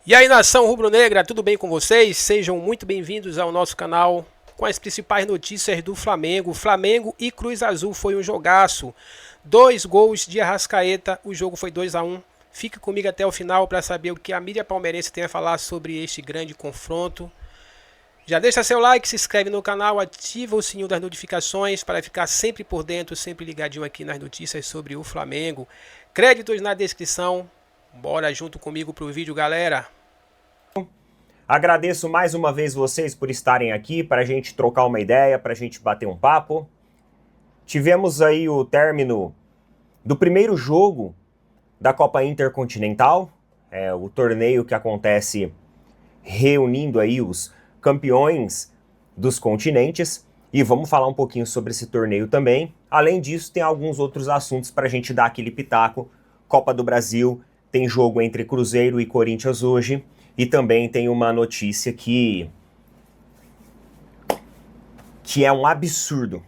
E aí, nação rubro-negra, tudo bem com vocês? Sejam muito bem-vindos ao nosso canal com as principais notícias do Flamengo. Flamengo e Cruz Azul foi um jogaço. 2 gols de Arrascaeta, o jogo foi 2-1. Fique comigo até o final para saber o que a mídia palmeirense tem a falar sobre este grande confronto. Já deixa seu like, se inscreve no canal, ativa o sininho das notificações para ficar sempre por dentro, sempre ligadinho aqui nas notícias sobre o Flamengo. Créditos na descrição. Bora junto comigo pro vídeo, galera. Agradeço mais uma vez vocês por estarem aqui para a gente trocar uma ideia, para a gente bater um papo. Tivemos aí o término do primeiro jogo da Copa Intercontinental, o torneio que acontece reunindo aí os campeões dos continentes, e vamos falar um pouquinho sobre esse torneio também. Além disso, tem alguns outros assuntos para a gente dar aquele pitaco. Copa do Brasil, tem jogo entre Cruzeiro e Corinthians hoje, e também tem uma notícia que é um absurdo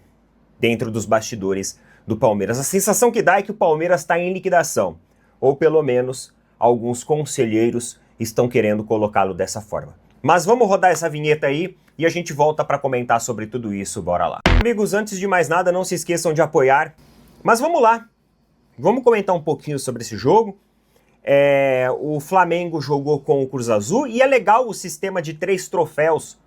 dentro dos bastidores do Palmeiras. A sensação que dá é que o Palmeiras está em liquidação, ou pelo menos alguns conselheiros estão querendo colocá-lo dessa forma. Mas vamos rodar essa vinheta aí e a gente volta para comentar sobre tudo isso, bora lá. Amigos, antes de mais nada, não se esqueçam de apoiar, mas vamos lá, vamos comentar um pouquinho sobre esse jogo. O Flamengo jogou com o Cruz Azul e é legal o sistema de 3 troféus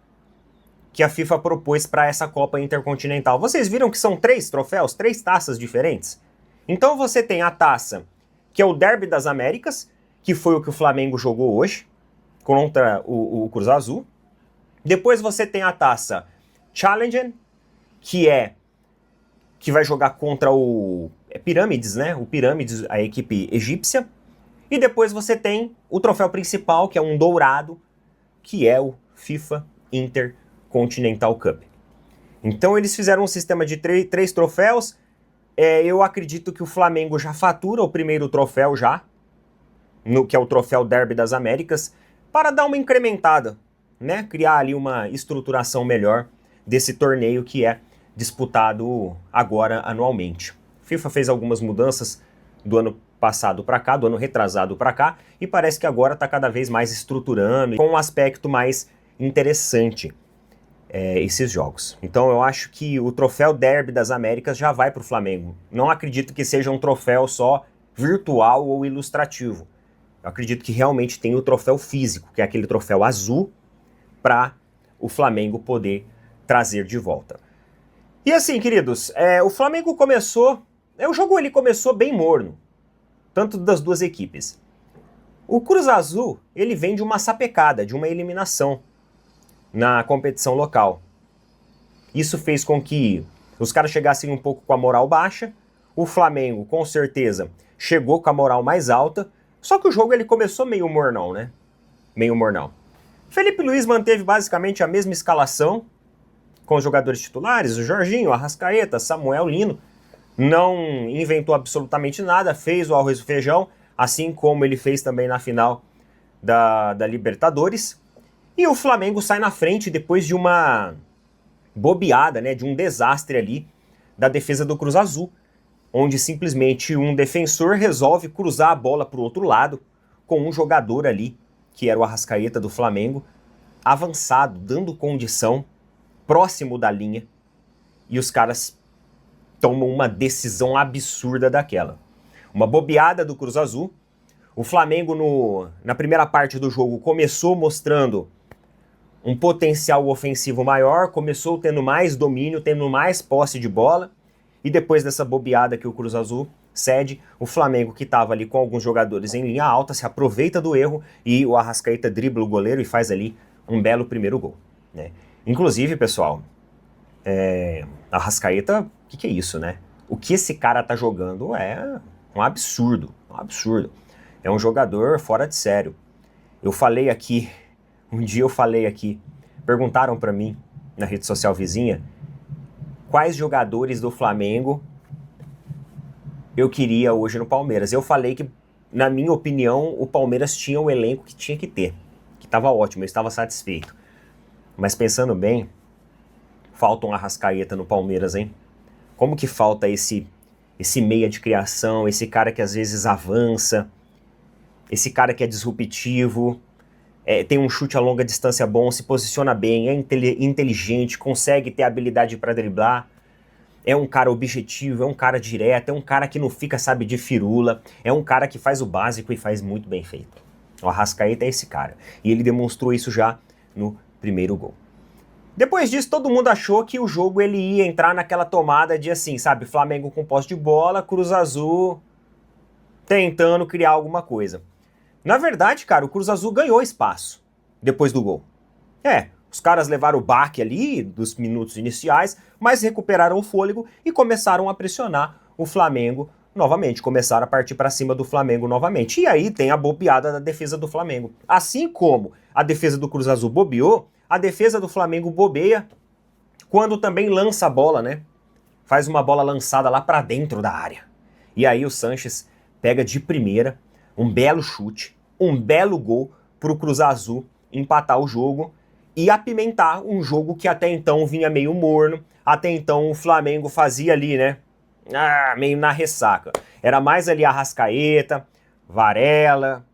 que a FIFA propôs para essa Copa Intercontinental. Vocês viram que são 3 troféus, 3 taças diferentes? Então você tem a taça, que é o Derby das Américas, que foi o que o Flamengo jogou hoje, contra o Cruz Azul. Depois você tem a taça Challenger, que vai jogar contra o Pirâmides, né? O Pirâmides, a equipe egípcia. E depois você tem o troféu principal, que é um dourado, que é o FIFA Intercontinental Cup. Então eles fizeram um sistema de 3 troféus. Eu acredito que o Flamengo já fatura o primeiro troféu já, que é o troféu Derby das Américas, para dar uma incrementada, né? Criar ali uma estruturação melhor desse torneio que é disputado agora anualmente. A FIFA fez algumas mudanças do ano passado para cá, do ano retrasado para cá, e parece que agora está cada vez mais estruturando, com um aspecto mais interessante esses jogos. Então eu acho que o troféu Derby das Américas já vai para o Flamengo. Não acredito que seja um troféu só virtual ou ilustrativo. Eu acredito que realmente tem o troféu físico, que é aquele troféu azul, para o Flamengo poder trazer de volta. E assim, queridos, o Flamengo começou... O jogo ele começou bem morno, tanto das duas equipes. O Cruz Azul, ele vem de uma sapecada, de uma eliminação na competição local. Isso fez com que os caras chegassem um pouco com a moral baixa. O Flamengo, com certeza, chegou com a moral mais alta. Só que o jogo ele começou meio mornão, né? Meio mornão. Felipe Luiz manteve basicamente a mesma escalação com os jogadores titulares, o Jorginho, o Arrascaeta, Samuel, Lino. Não inventou absolutamente nada, fez o arroz e feijão, assim como ele fez também na final da Libertadores. E o Flamengo sai na frente depois de uma bobeada, né, de um desastre ali da defesa do Cruz Azul, onde simplesmente um defensor resolve cruzar a bola para o outro lado, com um jogador ali, que era o Arrascaeta do Flamengo, avançado, dando condição, próximo da linha, e os caras tomam uma decisão absurda daquela. Uma bobeada do Cruz Azul. O Flamengo, na primeira parte do jogo, começou mostrando um potencial ofensivo maior, começou tendo mais domínio, tendo mais posse de bola, e depois dessa bobeada que o Cruz Azul cede, o Flamengo, que estava ali com alguns jogadores em linha alta, se aproveita do erro e o Arrascaeta dribla o goleiro e faz ali um belo primeiro gol, né? Inclusive, pessoal, Arrascaeta, o que é isso, né? O que esse cara tá jogando é um absurdo, um absurdo. É um jogador fora de sério. Um dia eu falei aqui, perguntaram para mim na rede social vizinha, quais jogadores do Flamengo eu queria hoje no Palmeiras. Eu falei que, na minha opinião, o Palmeiras tinha o elenco que tinha que ter, que estava ótimo, eu estava satisfeito. Mas pensando bem, falta um Arrascaeta no Palmeiras, hein? Como que falta esse meia de criação, esse cara que às vezes avança, esse cara que é disruptivo, tem um chute a longa distância bom, se posiciona bem, é inteligente, consegue ter habilidade para driblar. É um cara objetivo, é um cara direto, é um cara que não fica, sabe, de firula, é um cara que faz o básico e faz muito bem feito. O Arrascaeta é esse cara, e ele demonstrou isso já no primeiro gol. Depois disso, todo mundo achou que o jogo ele ia entrar naquela tomada de assim, sabe, Flamengo com posse de bola, Cruz Azul tentando criar alguma coisa. Na verdade, cara, o Cruz Azul ganhou espaço depois do gol. Os caras levaram o baque ali dos minutos iniciais, mas recuperaram o fôlego e começaram a pressionar o Flamengo novamente, começaram a partir para cima do Flamengo novamente. E aí tem a bobeada da defesa do Flamengo. Assim como a defesa do Cruz Azul bobeou, a defesa do Flamengo bobeia quando também lança a bola, né? Faz uma bola lançada lá para dentro da área. E aí o Sanches pega de primeira um belo chute, um belo gol pro Cruz Azul empatar o jogo e apimentar um jogo que até então vinha meio morno, até então o Flamengo fazia ali, né, meio na ressaca. Era mais ali a Arrascaeta, Varela,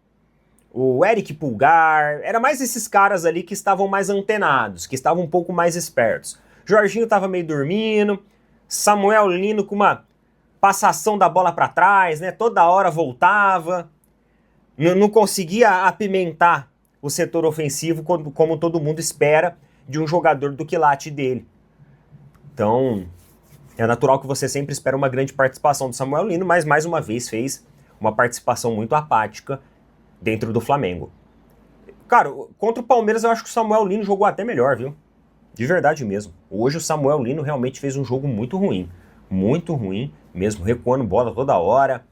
o Eric Pulgar, era mais esses caras ali que estavam mais antenados, que estavam um pouco mais espertos. Jorginho tava meio dormindo, Samuel Lino com uma passação da bola para trás, né, toda hora voltava, não conseguia apimentar o setor ofensivo como todo mundo espera de um jogador do quilate dele. Então, é natural que você sempre espera uma grande participação do Samuel Lino, mas mais uma vez fez uma participação muito apática dentro do Flamengo. Cara, contra o Palmeiras eu acho que o Samuel Lino jogou até melhor, viu? De verdade mesmo. Hoje o Samuel Lino realmente fez um jogo muito ruim mesmo, recuando bola toda hora,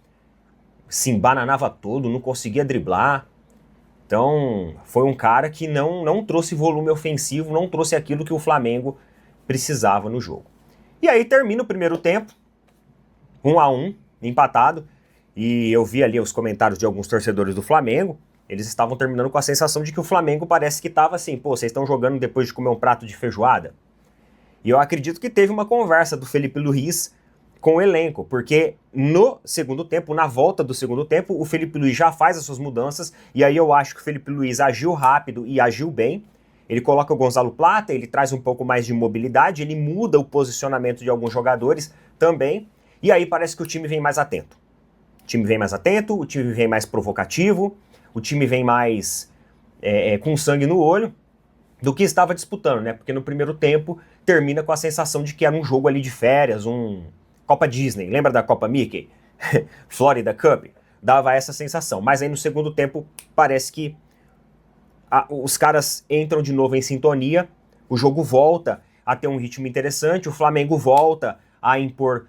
se embananava todo, não conseguia driblar. Então, foi um cara que não trouxe volume ofensivo, não trouxe aquilo que o Flamengo precisava no jogo. E aí termina o primeiro tempo, 1-1, empatado, e eu vi ali os comentários de alguns torcedores do Flamengo, eles estavam terminando com a sensação de que o Flamengo parece que estava assim, pô, vocês estão jogando depois de comer um prato de feijoada? E eu acredito que teve uma conversa do Felipe Luiz com o elenco, porque no segundo tempo, na volta do segundo tempo, o Felipe Luiz já faz as suas mudanças, e aí eu acho que o Felipe Luiz agiu rápido e agiu bem. Ele coloca o Gonzalo Plata, ele traz um pouco mais de mobilidade, ele muda o posicionamento de alguns jogadores também, e aí parece que o time vem mais atento. O time vem mais atento, o time vem mais provocativo, o time vem mais com sangue no olho do que estava disputando, né? Porque no primeiro tempo termina com a sensação de que era um jogo ali de férias, Copa Disney, lembra da Copa Mickey? Florida Cup? Dava essa sensação. Mas aí no segundo tempo parece que os caras entram de novo em sintonia, o jogo volta a ter um ritmo interessante, o Flamengo volta a impor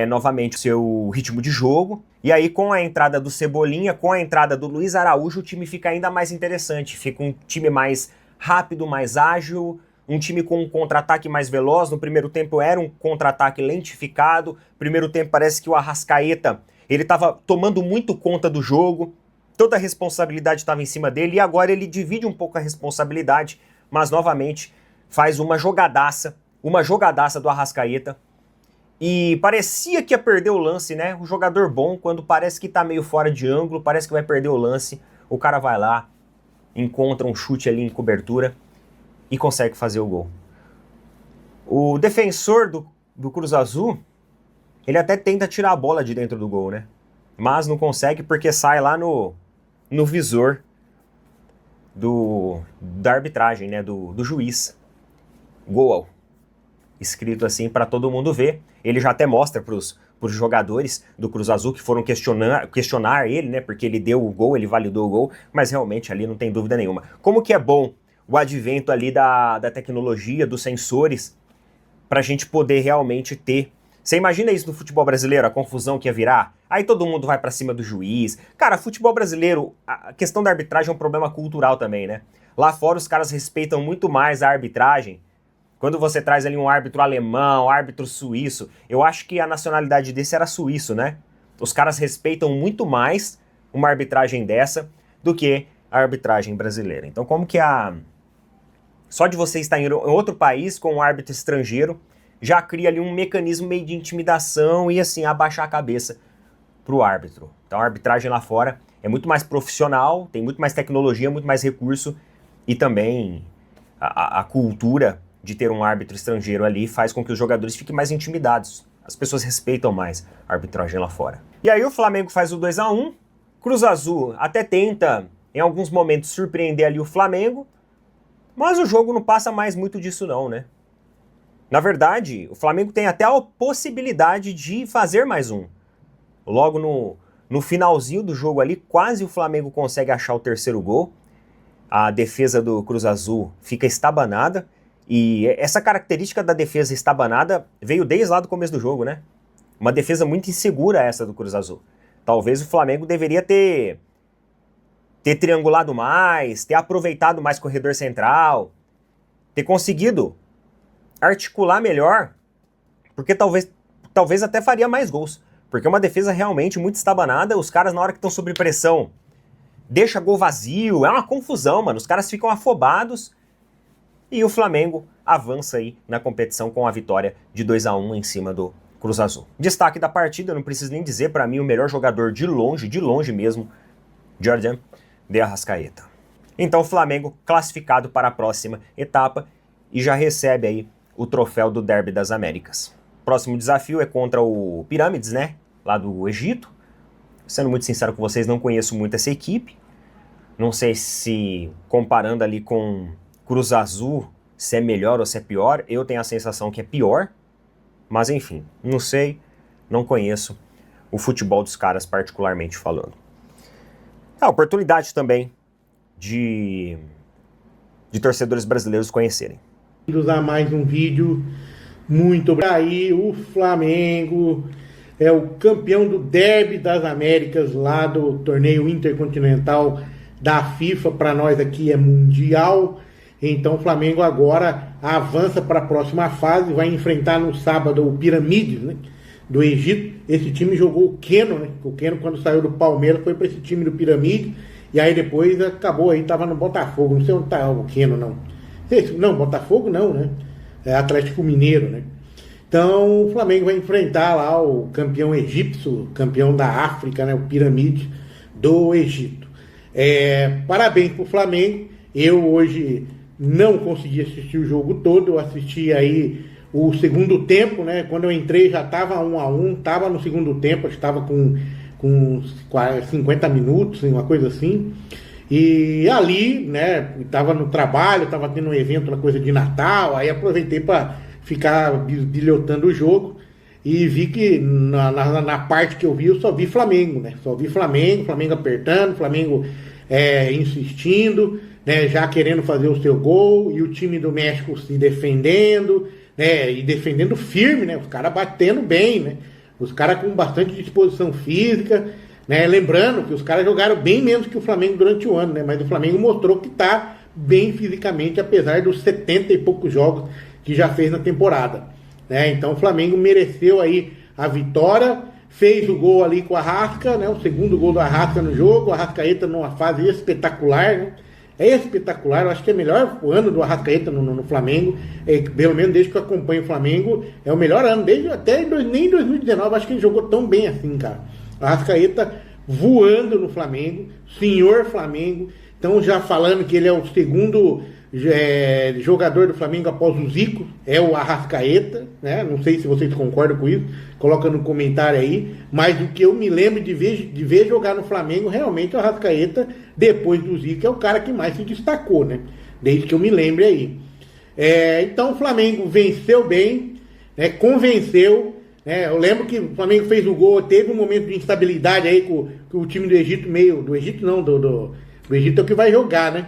novamente o seu ritmo de jogo. E aí com a entrada do Cebolinha, com a entrada do Luiz Araújo, o time fica ainda mais interessante. Fica um time mais rápido, mais ágil, um time com um contra-ataque mais veloz. No primeiro tempo era um contra-ataque lentificado. Primeiro tempo parece que o Arrascaeta, ele estava tomando muito conta do jogo. Toda a responsabilidade estava em cima dele. E agora ele divide um pouco a responsabilidade, mas novamente faz uma jogadaça do Arrascaeta. E parecia que ia perder o lance, né? O jogador bom, quando parece que tá meio fora de ângulo, parece que vai perder o lance, o cara vai lá, encontra um chute ali em cobertura e consegue fazer o gol. O defensor do Cruz Azul, ele até tenta tirar a bola de dentro do gol, né? Mas não consegue porque sai lá no visor da arbitragem, né? Do juiz. Gol. Escrito assim para todo mundo ver. Ele já até mostra pros jogadores do Cruz Azul que foram questionar ele, né? Porque ele deu o gol, ele validou o gol, mas realmente ali não tem dúvida nenhuma. Como que é bom o advento ali da tecnologia, dos sensores, pra gente poder realmente ter. Você imagina isso no futebol brasileiro, a confusão que ia virar? Aí todo mundo vai pra cima do juiz. Cara, futebol brasileiro, a questão da arbitragem é um problema cultural também, né? Lá fora os caras respeitam muito mais a arbitragem. Quando você traz ali um árbitro alemão, árbitro suíço, eu acho que a nacionalidade desse era suíço, né? Os caras respeitam muito mais uma arbitragem dessa do que a arbitragem brasileira. Então como que só de você estar em outro país com um árbitro estrangeiro, já cria ali um mecanismo meio de intimidação e assim, abaixar a cabeça pro árbitro. Então a arbitragem lá fora é muito mais profissional, tem muito mais tecnologia, muito mais recurso, e também a cultura de ter um árbitro estrangeiro ali faz com que os jogadores fiquem mais intimidados. As pessoas respeitam mais a arbitragem lá fora. E aí o Flamengo faz o 2-1, Cruz Azul até tenta, em alguns momentos, surpreender ali o Flamengo, mas o jogo não passa mais muito disso não, né? Na verdade, o Flamengo tem até a possibilidade de fazer mais um. Logo no finalzinho do jogo ali, quase o Flamengo consegue achar o terceiro gol. A defesa do Cruz Azul fica estabanada. E essa característica da defesa estabanada veio desde lá do começo do jogo, né? Uma defesa muito insegura essa do Cruz Azul. Talvez o Flamengo deveria ter triangulado mais, ter aproveitado mais o corredor central, ter conseguido articular melhor, porque talvez até faria mais gols. Porque é uma defesa realmente muito estabanada, os caras na hora que estão sob pressão, deixa gol vazio, é uma confusão, mano. Os caras ficam afobados e o Flamengo avança aí na competição com a vitória de 2-1 em cima do Cruz Azul. Destaque da partida, não preciso nem dizer, para mim o melhor jogador de longe mesmo, Jordan de Arrascaeta. Então o Flamengo classificado para a próxima etapa e já recebe aí o troféu do Derby das Américas. Próximo desafio é contra o Pirâmides, né? Lá do Egito. Sendo muito sincero com vocês, não conheço muito essa equipe. Não sei se comparando ali com Cruz Azul, se é melhor ou se é pior. Eu tenho a sensação que é pior. Mas enfim, não sei, não conheço o futebol dos caras particularmente falando. A oportunidade também de torcedores brasileiros conhecerem. Usar mais um vídeo muito aí o Flamengo é o campeão do Derby das Américas lá do torneio intercontinental da FIFA. Para nós aqui é mundial. Então o Flamengo agora avança para a próxima fase, vai enfrentar no sábado o Piramides, né, do Egito. Esse time jogou o Keno, né? O Keno, quando saiu do Palmeiras, foi para esse time do Piramides, e aí depois acabou aí, tava no Botafogo. Não sei onde tá o Keno, não. Não, Botafogo não, né? É Atlético Mineiro, né? Então o Flamengo vai enfrentar lá o campeão egípcio, campeão da África, né? O Piramides do Egito. Parabéns pro Flamengo. Eu hoje não consegui assistir o jogo todo, eu assisti aí o segundo tempo, né? Quando eu entrei já estava 1-1, estava no segundo tempo, estava com 50 minutos, uma coisa assim. E ali, né, estava no trabalho, estava tendo um evento, uma coisa de Natal, aí aproveitei para ficar bilhotando o jogo e vi que na parte que eu vi, eu só vi Flamengo, né? Só vi Flamengo apertando, Flamengo insistindo, né, já querendo fazer o seu gol, e o time do México se defendendo, né, e defendendo firme, né, os caras batendo bem, né, os caras com bastante disposição física, né, lembrando que os caras jogaram bem menos que o Flamengo durante o ano, né, mas o Flamengo mostrou que está bem fisicamente, apesar dos 70 e poucos jogos que já fez na temporada, né. Então o Flamengo mereceu aí a vitória, fez o gol ali com o Arrasca, né, o segundo gol do Arrasca no jogo, o Arrascaeta numa fase espetacular, né. É espetacular, eu acho que é o melhor ano do Arrascaeta no Flamengo, pelo menos desde que eu acompanho o Flamengo, é o melhor ano, nem em 2019, acho que ele jogou tão bem assim, cara. O Arrascaeta voando no Flamengo, senhor Flamengo, então já falando que ele é o segundo jogador do Flamengo após o Zico, é o Arrascaeta, né? Não sei se vocês concordam com isso, coloca no comentário aí, mas o que eu me lembro de ver jogar no Flamengo, realmente o Arrascaeta, depois do Zico, é o cara que mais se destacou, né? Desde que eu me lembre aí. Então o Flamengo venceu bem, né? Convenceu, né? Eu lembro que o Flamengo fez o gol, teve um momento de instabilidade aí com o time do Egito, do Egito é o que vai jogar, né?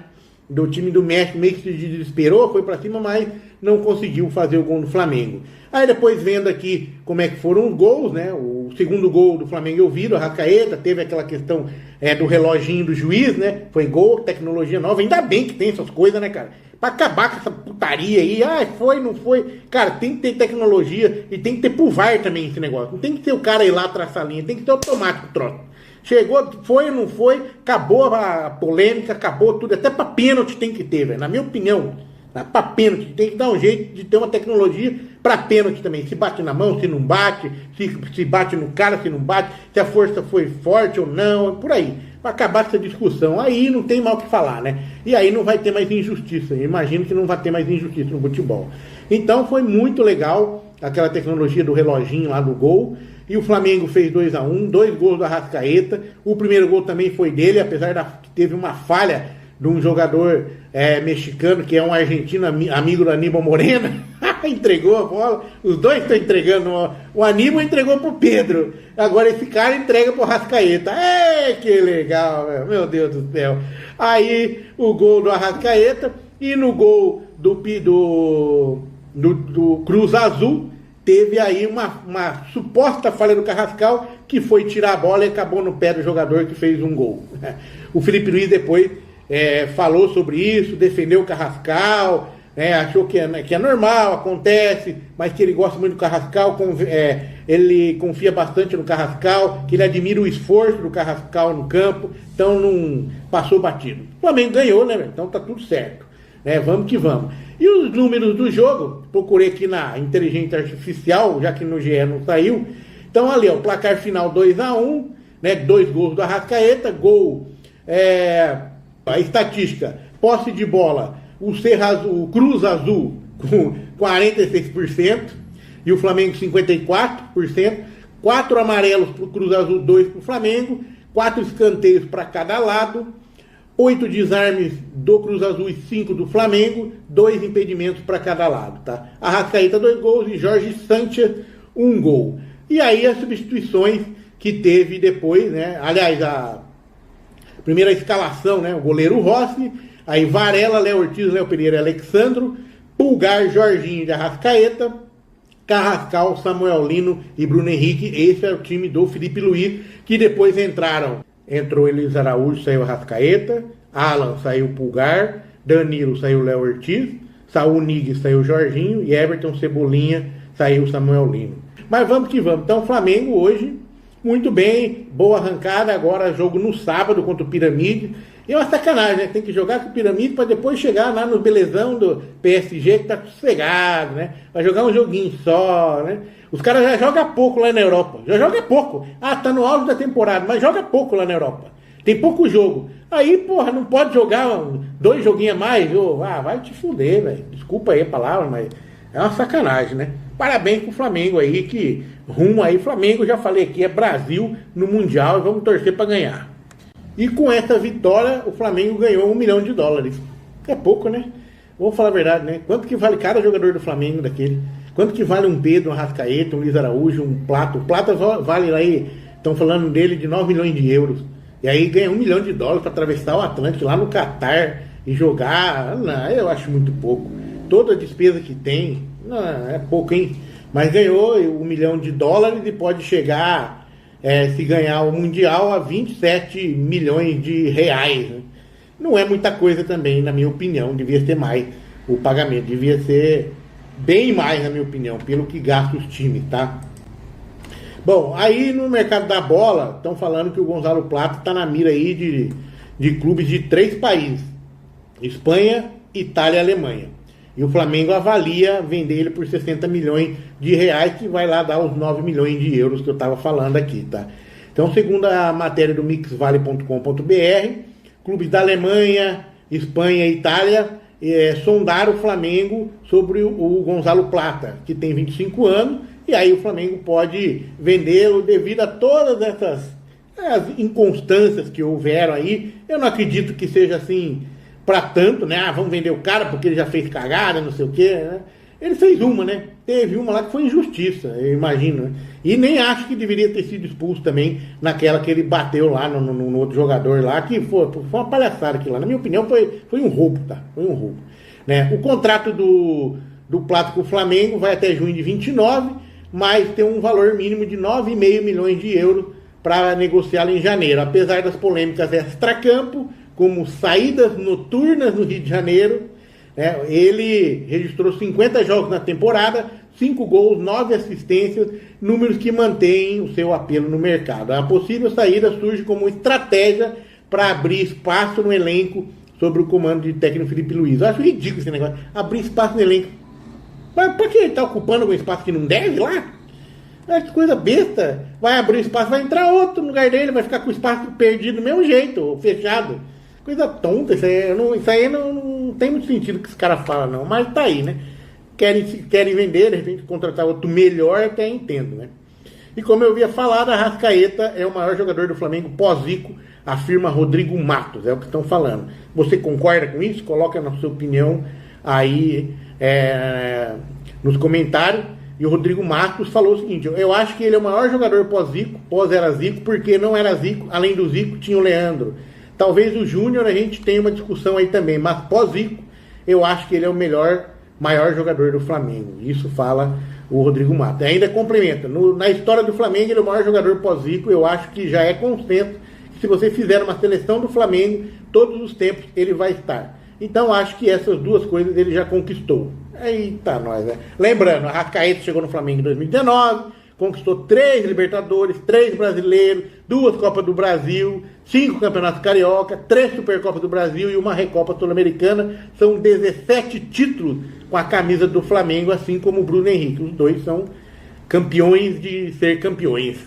Do time do México meio que se desesperou, foi pra cima, mas não conseguiu fazer o gol do Flamengo. Aí depois vendo aqui como é que foram os gols, né? O segundo gol do Flamengo eu vi, do Arrascaeta, teve aquela questão do reloginho do juiz, né? Foi gol, tecnologia nova, ainda bem que tem essas coisas, né, cara? Pra acabar com essa putaria aí, foi, não foi. Cara, tem que ter tecnologia e tem que ter pro VAR também esse negócio. Não tem que ter o cara ir lá traçar a linha, tem que ter automático o troço. Chegou, foi ou não foi, acabou a polêmica, acabou tudo, até pra pênalti tem que ter, velho, na minha opinião, pra pênalti, tem que dar um jeito de ter uma tecnologia pra pênalti também, se bate na mão, se não bate, se bate no cara, se não bate, se a força foi forte ou não, por aí, para acabar essa discussão. Aí não tem mal o que falar, né? E aí não vai ter mais injustiça. Eu imagino que não vai ter mais injustiça no futebol. Então foi muito legal aquela tecnologia do reloginho lá do gol. E o Flamengo fez 2-1, 2 gols do Arrascaeta. O primeiro gol também foi dele, apesar que teve uma falha de um jogador mexicano, que é um argentino amigo do Aníbal Moreno. Entregou a bola. Os dois estão entregando. O Aníbal entregou pro Pedro. Agora esse cara entrega pro Arrascaeta. Que legal, meu Deus do céu. Aí o gol do Arrascaeta. E no gol do Cruz Azul, teve aí uma suposta falha do Carrascal, que foi tirar a bola e acabou no pé do jogador que fez um gol. O Felipe Luiz depois falou sobre isso, defendeu o Carrascal, achou que é normal, acontece, mas que ele gosta muito do Carrascal, ele confia bastante no Carrascal, que ele admira o esforço do Carrascal no campo, então não passou batido. O Flamengo ganhou, né? Então tá tudo certo. Vamos que vamos. E os números do jogo, procurei aqui na inteligência artificial, já que no GE não saiu. Então ali, o placar final 2-1, 2 gols do Arrascaeta, gol, a estatística, posse de bola, o Cruz Azul com 46% e o Flamengo 54%, 4 amarelos para o Cruz Azul, 2 para o Flamengo, 4 escanteios para cada lado, 8 desarmes do Cruz Azul e 5 do Flamengo, 2 impedimentos para cada lado, tá? Arrascaeta 2 gols e Jorge Sanchez 1 gol. E aí as substituições que teve depois, aliás, a primeira escalação, o goleiro Rossi, aí Varela, Léo Ortiz, Léo Pereira e Alexandro, Pulgar, Jorginho de Arrascaeta, Carrascal, Samuel Lino e Bruno Henrique. Esse é o time do Felipe Luiz, que depois entrou Elis Araújo, saiu Arrascaeta, Alan saiu Pulgar, Danilo saiu Léo Ortiz, Saúl Niguez saiu Jorginho e Everton Cebolinha saiu Samuel Lino. Mas vamos que vamos. Então o Flamengo hoje, muito bem, boa arrancada, agora jogo no sábado contra o Piramide. E é uma sacanagem, Tem que jogar com o Piramide para depois chegar lá no belezão do PSG, que tá sossegado, Vai jogar um joguinho só, Os caras já jogam pouco lá na Europa. Já joga pouco. Tá no auge da temporada, mas joga pouco lá na Europa. Tem pouco jogo. Aí, porra, não pode jogar 2 joguinhos a mais. Vai te fuder, velho. Desculpa aí a palavra, mas é uma sacanagem, Parabéns pro Flamengo aí, que rumo aí. Flamengo, já falei aqui, é Brasil no Mundial e vamos torcer para ganhar. E com essa vitória, o Flamengo ganhou $1 milhão. É pouco, Vamos falar a verdade, Quanto que vale cada jogador do Flamengo daquele? Quanto que vale um Pedro, um Arrascaeta, um Luiz Araújo, um Plata? O Plata vale aí, estão falando dele de 9 milhões de euros. E aí ganha $1 milhão para atravessar o Atlântico lá no Catar e jogar. Não, eu acho muito pouco. Toda a despesa que tem, não, é pouco, hein? Mas ganhou $1 milhão e pode chegar, se ganhar o Mundial, a 27 milhões de reais. Não é muita coisa também, na minha opinião. Devia ser mais o pagamento. Devia ser bem mais, na minha opinião, pelo que gasta os times, tá? Bom, aí no mercado da bola, estão falando que o Gonzalo Plata está na mira aí de clubes de 3 países. Espanha, Itália e Alemanha. E o Flamengo avalia vender ele por 60 milhões de reais, que vai lá dar os 9 milhões de euros que eu estava falando aqui, tá? Então, segundo a matéria do mixvale.com.br, clubes da Alemanha, Espanha e Itália sondaram o Flamengo sobre o Gonzalo Plata, que tem 25 anos, e aí o Flamengo pode vendê-lo devido a todas essas inconstâncias que houveram aí. Eu não acredito que seja assim para tanto, vamos vender o cara porque ele já fez cagada, não sei o quê, Ele fez uma, Teve uma lá que foi injustiça, eu imagino, E nem acho que deveria ter sido expulso também naquela que ele bateu lá no outro jogador lá, que foi uma palhaçada aquilo lá. Na minha opinião, foi um roubo, tá? Foi um roubo. O contrato do Plata com o Flamengo vai até junho de 29, mas tem um valor mínimo de 9,5 milhões de euros para negociá-lo em janeiro. Apesar das polêmicas extracampo, como saídas noturnas no Rio de Janeiro, ele registrou 50 jogos na temporada, 5 gols, 9 assistências, números que mantêm o seu apelo no mercado. A possível saída surge como estratégia para abrir espaço no elenco sob o comando de técnico Felipe Luiz. Eu acho ridículo esse negócio, abrir espaço no elenco. Mas por que ele está ocupando algum espaço que não deve lá? É que coisa besta. Vai abrir espaço, vai entrar outro no lugar dele, vai ficar com o espaço perdido do mesmo jeito, fechado. Coisa tonta, isso aí não tem muito sentido que os caras falam, não. Mas tá aí, né? Querem vender, de repente contratar outro melhor, até entendo, né? E como eu havia falado, a Arrascaeta é o maior jogador do Flamengo pós-Zico, afirma Rodrigo Matos, é o que estão falando. Você concorda com isso? Coloca na sua opinião aí nos comentários. E o Rodrigo Matos falou o seguinte: eu acho que ele é o maior jogador pós-Zico, pós-era Zico, porque não era Zico, além do Zico tinha o Leandro. Talvez o Júnior a gente tenha uma discussão aí também, mas pós-Zico eu acho que ele é o maior jogador do Flamengo. Isso fala o Rodrigo Matos. Ainda complementa, na história do Flamengo ele é o maior jogador pós-Zico. Eu acho que já é consenso que se você fizer uma seleção do Flamengo, todos os tempos ele vai estar. Então acho que essas duas coisas ele já conquistou. Eita, nós, né? Lembrando, a Arrascaeta chegou no Flamengo em 2019, conquistou 3 Libertadores, 3 Brasileiros, 2 Copas do Brasil, 5 Campeonatos Carioca, 3 Supercopas do Brasil e uma Recopa Sul-Americana. São 17 títulos com a camisa do Flamengo, assim como o Bruno Henrique. Os dois são campeões de ser campeões.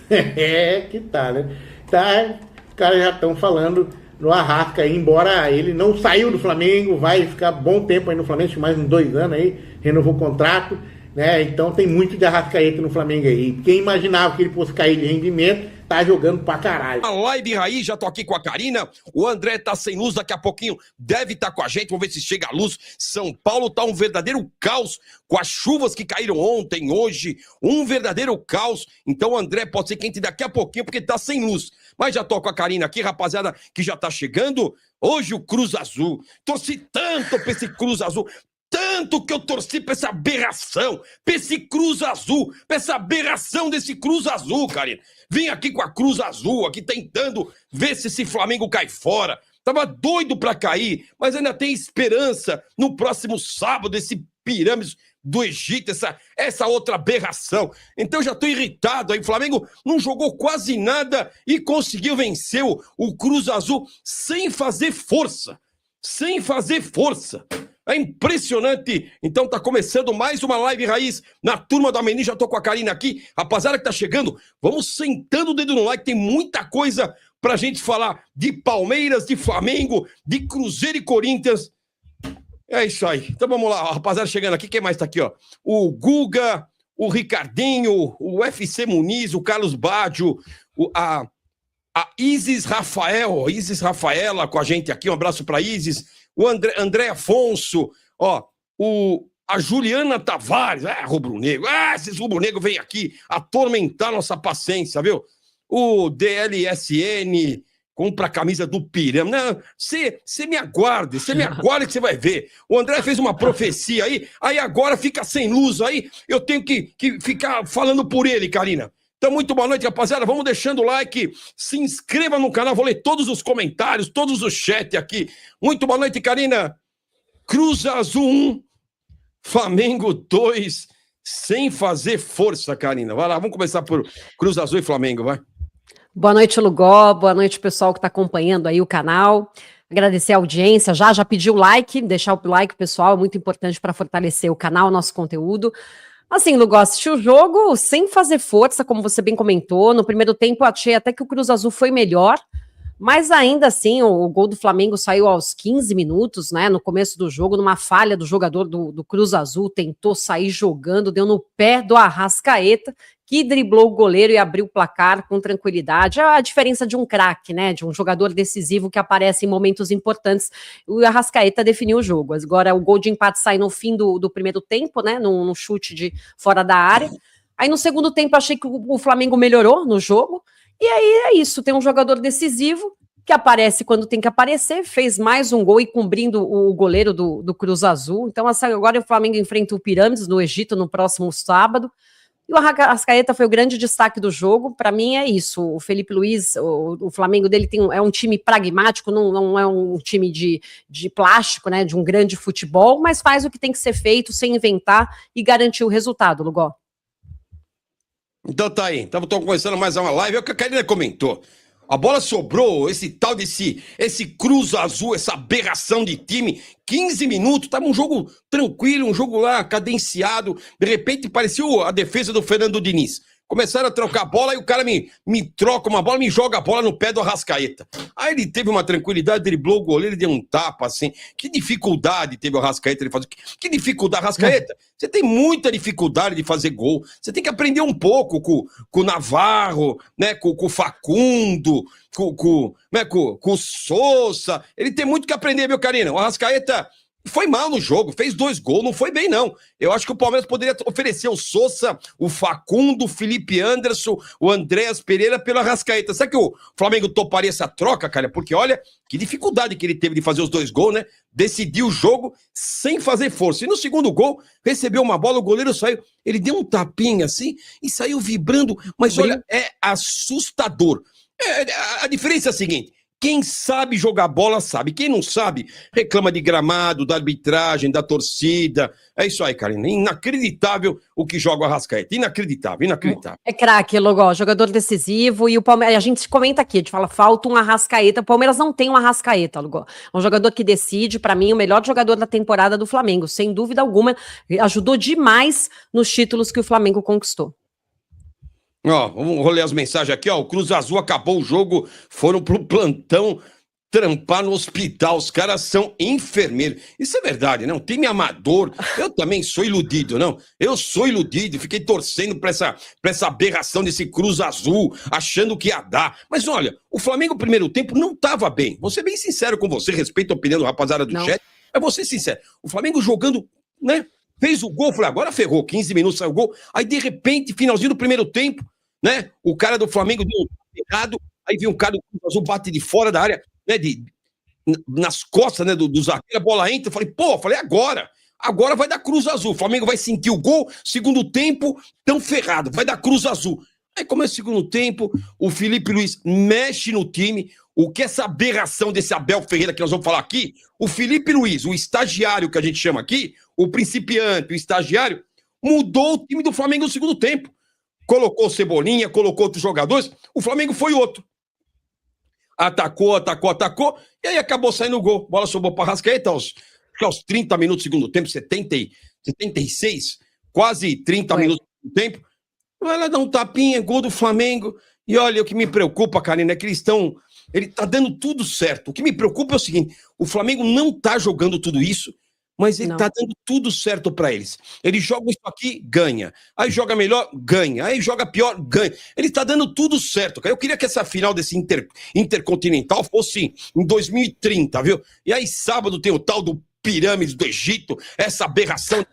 Que tá, né? Tá, os caras já estão falando no Arrasca aí, embora ele não saiu do Flamengo, vai ficar bom tempo aí no Flamengo, mais uns 2 anos aí, renovou o contrato, né? Então tem muito de Arrascaeta no Flamengo aí. Quem imaginava que ele fosse cair de rendimento, tá jogando pra caralho. A live raiz, já tô aqui com a Karina, o André tá sem luz, daqui a pouquinho deve estar com a gente, vamos ver se chega a luz. São Paulo tá um verdadeiro caos, com as chuvas que caíram ontem, hoje, um verdadeiro caos. Então o André pode ser quente daqui a pouquinho, porque tá sem luz. Mas já tô com a Karina aqui, rapaziada, que já tá chegando. Hoje o Cruz Azul, torci tanto pra esse Cruz Azul, tanto que eu torci pra essa aberração, pra esse Cruz Azul, pra essa aberração desse Cruz Azul, Karina. Vim aqui com a Cruz Azul, aqui tentando ver se esse Flamengo cai fora. Tava doido pra cair, mas ainda tem esperança no próximo sábado, esse Pirâmides do Egito, essa outra aberração. Então já tô irritado aí. O Flamengo não jogou quase nada e conseguiu vencer o Cruz Azul sem fazer força. Sem fazer força. É impressionante. Então tá começando mais uma live raiz na Turma do Amendoim. Já tô com a Karina aqui. Rapaziada que tá chegando, vamos sentando o dedo no like. Tem muita coisa pra gente falar de Palmeiras, de Flamengo, de Cruzeiro e Corinthians. É isso aí. Então vamos lá, rapaziada chegando aqui. Quem mais tá aqui, ó? O Guga, o Ricardinho, o FC Muniz, o Carlos Baggio, a Isis Rafaela com a gente aqui. Um abraço pra Isis. O André Afonso, ó, a Juliana Tavares, rubro-negro, esses rubro-negros vêm aqui atormentar nossa paciência, viu? O DLSN, compra a camisa do Pirâmide, você me aguarde que você vai ver. O André fez uma profecia aí agora fica sem luz aí, eu tenho que ficar falando por ele, Karina. Então, muito boa noite, rapaziada. Vamos deixando o like, se inscreva no canal, vou ler todos os comentários, todos os chats aqui. Muito boa noite, Karina. Cruz Azul 1, Flamengo 2, sem fazer força, Karina. Vai lá, vamos começar por Cruz Azul e Flamengo, vai. Boa noite, Lugó. Boa noite, pessoal que está acompanhando aí o canal. Agradecer a audiência. Já pedi o like, deixar o like, pessoal, é muito importante para fortalecer o canal, o nosso conteúdo. Assim, Lugó, assisti o jogo sem fazer força, como você bem comentou. No primeiro tempo, eu achei até que o Cruz Azul foi melhor, mas ainda assim, o gol do Flamengo saiu aos 15 minutos, né? No começo do jogo, numa falha do jogador do Cruz Azul, tentou sair jogando, deu no pé do Arrascaeta, que driblou o goleiro e abriu o placar com tranquilidade. É a diferença de um craque, né? De um jogador decisivo que aparece em momentos importantes. O Arrascaeta definiu o jogo. Agora, o gol de empate sai no fim do primeiro tempo, né? Num chute de fora da área. Aí, no segundo tempo, achei que o Flamengo melhorou no jogo. E aí é isso, tem um jogador decisivo que aparece quando tem que aparecer, fez mais um gol e cobrindo o goleiro do Cruz Azul. Então, agora o Flamengo enfrenta o Pirâmides no Egito no próximo sábado. E o Arrascaeta foi o grande destaque do jogo. Para mim é isso. O Felipe Luiz, o Flamengo dele é um time pragmático, não é um time de plástico, né? De um grande futebol, mas faz o que tem que ser feito sem inventar e garantir o resultado, Lugó. Então tá aí. Então estamos começando mais uma live. É o que a Karina comentou. A bola sobrou, esse Cruz Azul, essa aberração de time, 15 minutos, tava um jogo tranquilo, um jogo lá cadenciado, de repente parecia a defesa do Fernando Diniz. Começaram a trocar bola, e o cara me troca uma bola, me joga a bola no pé do Arrascaeta. Aí ele teve uma tranquilidade, driblou o goleiro, ele deu um tapa, assim. Que dificuldade teve o Arrascaeta, ele fazer. Que dificuldade, Arrascaeta? Você tem muita dificuldade de fazer gol. Você tem que aprender um pouco com o Navarro, né, com o Facundo, com o Sousa. Ele tem muito que aprender, meu carinho. O Arrascaeta foi mal no jogo, fez 2 gols, não foi bem, não. Eu acho que o Palmeiras poderia oferecer o Sousa, o Facundo, o Felipe Anderson, o Andréas Pereira pelo Arrascaeta. Será que o Flamengo toparia essa troca, cara? Porque olha que dificuldade que ele teve de fazer os 2 gols, né? Decidiu o jogo sem fazer força. E no segundo gol, recebeu uma bola, o goleiro saiu, ele deu um tapinha assim e saiu vibrando. Mas olha, é assustador. A diferença é a seguinte: quem sabe jogar bola sabe. Quem não sabe, reclama de gramado, da arbitragem, da torcida. É isso aí, Karina. Inacreditável o que joga o Arrascaeta. Inacreditável, inacreditável. É craque, Logó, jogador decisivo. E o Palmeiras, a gente comenta aqui, a gente fala, falta um Arrascaeta. O Palmeiras não tem um Arrascaeta, Logó. É um jogador que decide, pra mim, o melhor jogador da temporada do Flamengo. Sem dúvida alguma, ajudou demais nos títulos que o Flamengo conquistou. Ó, vamos ler as mensagens aqui, ó. O Cruz Azul acabou o jogo, foram pro plantão trampar no hospital. Os caras são enfermeiros. Isso é verdade, não? Time amador. Eu também sou iludido, não? Eu sou iludido. Fiquei torcendo pra essa aberração desse Cruz Azul, achando que ia dar. Mas olha, o Flamengo, no primeiro tempo, não tava bem. Vou ser bem sincero com você, respeito a opinião do rapaziada do chat. Mas vou ser sincero. O Flamengo jogando, né? Fez o gol, falei, agora ferrou, 15 minutos saiu o gol. Aí, de repente, finalzinho do primeiro tempo, né? O cara do Flamengo deu um errado, aí vem um cara do Cruz Azul, bate de fora da área, né? Nas costas, né? Do zagueiro, a bola entra. Eu falei, agora vai dar Cruz Azul. O Flamengo vai sentir o gol, segundo tempo, tão ferrado, vai dar Cruz Azul. Aí começa o segundo tempo, o Felipe Luiz mexe no time. O que essa aberração desse Abel Ferreira que nós vamos falar aqui, o Felipe Luiz, o estagiário que a gente chama aqui, o principiante, o estagiário, mudou o time do Flamengo no segundo tempo. Colocou Cebolinha, colocou outros jogadores, o Flamengo foi outro. Atacou, e aí acabou saindo o gol. Bola sobrou para Arrascaeta aos 30 minutos do segundo tempo, 76, quase 30 minutos do segundo tempo. Ela dá um tapinha, gol do Flamengo. E olha, o que me preocupa, Karina, é que ele tá dando tudo certo. O que me preocupa é o seguinte: o Flamengo não tá jogando tudo isso, mas ele tá dando tudo certo pra eles. Ele joga isso aqui, ganha. Aí joga melhor, ganha. Aí joga pior, ganha. Ele tá dando tudo certo, cara. Eu queria que essa final desse Intercontinental fosse em 2030, viu? E aí sábado tem o tal do Pirâmides do Egito, essa aberração.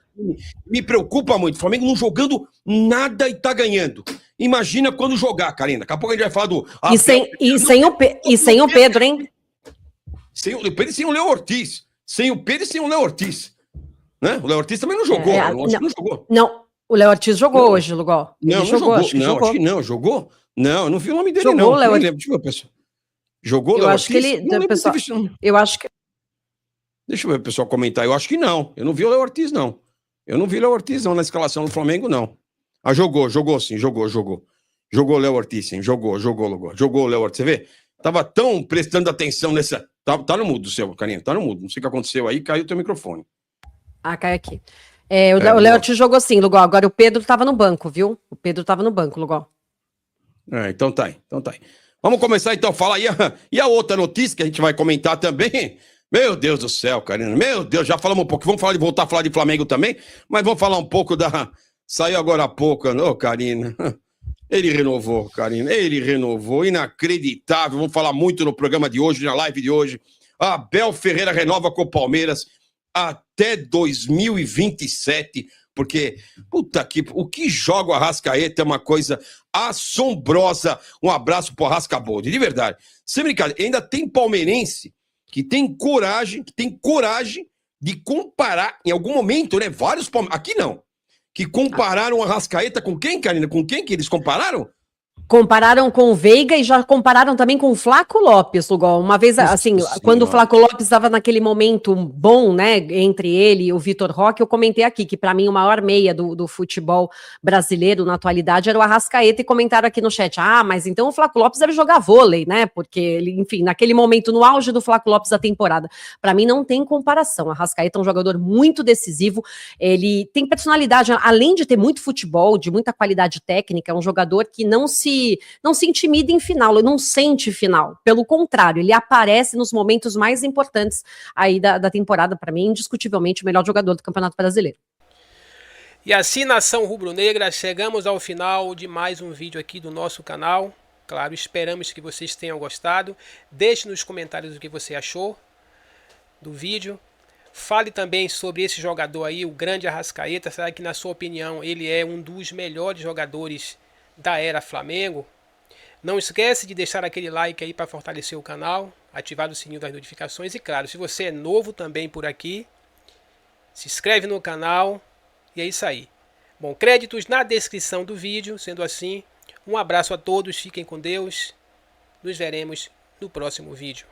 Me preocupa muito. O Flamengo não jogando nada e tá ganhando. Imagina quando jogar, Karina. Daqui a pouco a gente vai falar do... sem o Pedro, hein? Sem o Pedro e sem o Léo Ortiz. Sem o Pedro e sem o Léo Ortiz. Né? O Léo Ortiz também não jogou. Não jogou. Não, o Léo Ortiz jogou hoje, Lugó. Não jogou. Acho que não. Jogou? Não, eu não vi o nome dele, jogou, não. Léo Ortiz. Deixa eu ver, pessoal. Jogou o Léo Ortiz? Eu acho que... Deixa eu ver o pessoal comentar. Eu acho que não. Eu não vi o Léo Ortiz, não. Eu não vi o Léo Ortiz, não, na escalação do Flamengo, não. Ah, jogou sim, jogou. Jogou o Léo Ortiz, sim, jogou o Léo Ortiz, você vê? Tava tão prestando atenção nessa... Tá no mudo, seu, Carinha, tá no mudo. Não sei o que aconteceu aí, caiu o teu microfone. Ah, caiu aqui. O Léo Ortiz jogou sim, Lugó. Agora o Pedro tava no banco, viu? O Pedro tava no banco, Lugó. Então tá aí. Vamos começar então a falar. E a outra notícia que a gente vai comentar também... Meu Deus do céu, Karina. Meu Deus, já falamos um pouco. Vamos voltar a falar de Flamengo também, mas vamos falar um pouco da... Saiu agora há pouco, Karina. Ele renovou, Karina. Ele renovou. Inacreditável. Vamos falar muito no programa de hoje, na live de hoje. Abel Ferreira renova com o Palmeiras até 2027, porque, o que joga o Arrascaeta é uma coisa assombrosa. Um abraço pro Arrascabolde, de verdade. Sem brincadeira, ainda tem palmeirense que tem coragem de comparar, em algum momento, né? Vários palmeirenses, aqui não, que compararam a Arrascaeta com quem, Karina? Com quem que eles compararam? Compararam com o Veiga e já compararam também com o Flaco Lopes, Lugol. Uma vez, assim, quando o Flaco Lopes estava naquele momento bom, né, entre ele e o Vitor Roque, eu comentei aqui que para mim o maior meia do futebol brasileiro na atualidade era o Arrascaeta, e comentaram aqui no chat, mas então o Flaco Lopes deve jogar vôlei, né, porque ele, enfim, naquele momento, no auge do Flaco Lopes da temporada, para mim não tem comparação. O Arrascaeta é um jogador muito decisivo, ele tem personalidade, além de ter muito futebol, de muita qualidade técnica, é um jogador que não se intimida em final, ele não sente final. Pelo contrário, ele aparece nos momentos mais importantes aí da temporada, para mim, indiscutivelmente o melhor jogador do Campeonato Brasileiro. E assim, nação rubro-negra, chegamos ao final de mais um vídeo aqui do nosso canal. Claro, esperamos que vocês tenham gostado. Deixe nos comentários o que você achou do vídeo. Fale também sobre esse jogador aí, o grande Arrascaeta. Será que, na sua opinião, ele é um dos melhores jogadores da era Flamengo? Não esquece de deixar aquele like aí para fortalecer o canal, ativar o sininho das notificações e, claro, se você é novo também por aqui, se inscreve no canal e é isso aí. Bom, créditos na descrição do vídeo. Sendo assim, um abraço a todos, fiquem com Deus, nos veremos no próximo vídeo.